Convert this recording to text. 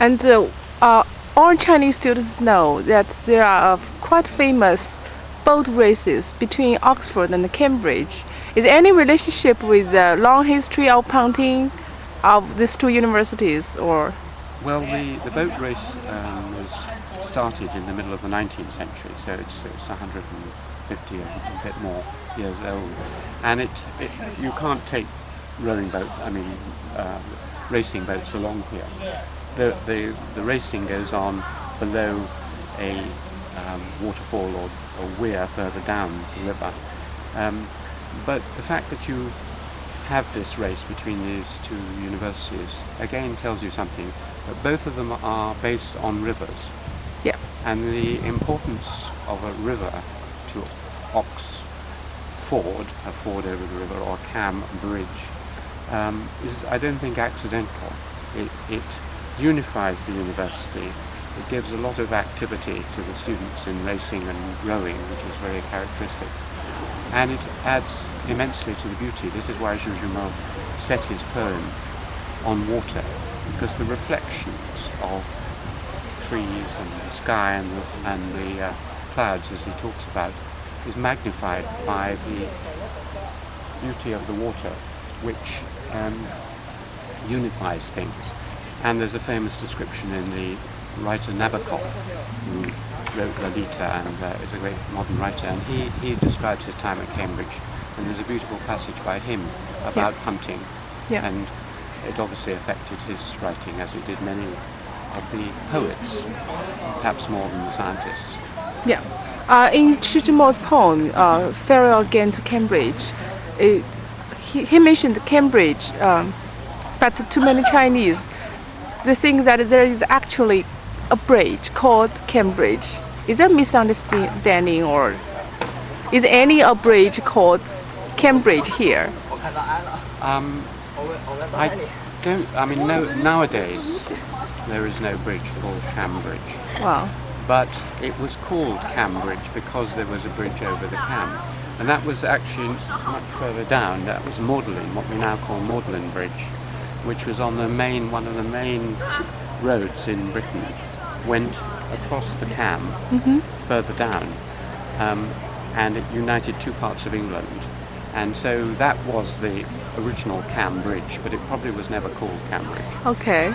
And all Chinese students know that there are quite famous boat races between Oxford and Cambridge. Is there any relationship with the long history of punting of these two universities, or? Well, the boat race was started in the middle of the 19th century, so it's 150 or a bit more years old. And you can't take racing boats along here. The racing goes on below a waterfall or weir further down the river. But the fact that you have this race between these two universities again tells you something, that both of them are based on rivers. Yeah. And the importance of a river to Ox Ford, a ford over the river, or Cam Bridge, is, I don't think, accidental. It unifies the university. It gives a lot of activity to the students in racing and rowing, which is very characteristic. And it adds immensely to the beauty. This is why Xu Zhimou set his poem on water, because the reflections of trees and the sky and the clouds, as he talks about, is magnified by the beauty of the water, which unifies things. And there's a famous description in the writer Nabokov, who wrote Lolita and is a great modern writer, and he describes his time at Cambridge, and there's a beautiful passage by him about punting, and it obviously affected his writing, as it did many of the poets, perhaps more than the scientists. Yeah. In Xu Zhimou's poem, Farewell Again to Cambridge, he mentioned Cambridge, but to many Chinese, they think that there is actually a bridge called Cambridge. Is that a misunderstanding, or is any a bridge called Cambridge here? Nowadays there is no bridge called Cambridge. Wow. But it was called Cambridge because there was a bridge over the Cam. And that was actually much further down. That was Magdalen, what we now call Magdalen Bridge, which was on one of the main roads in Britain, went across the Cam further down, and it united two parts of England. And so that was the original Cam Bridge, but it probably was never called Cambridge. Okay.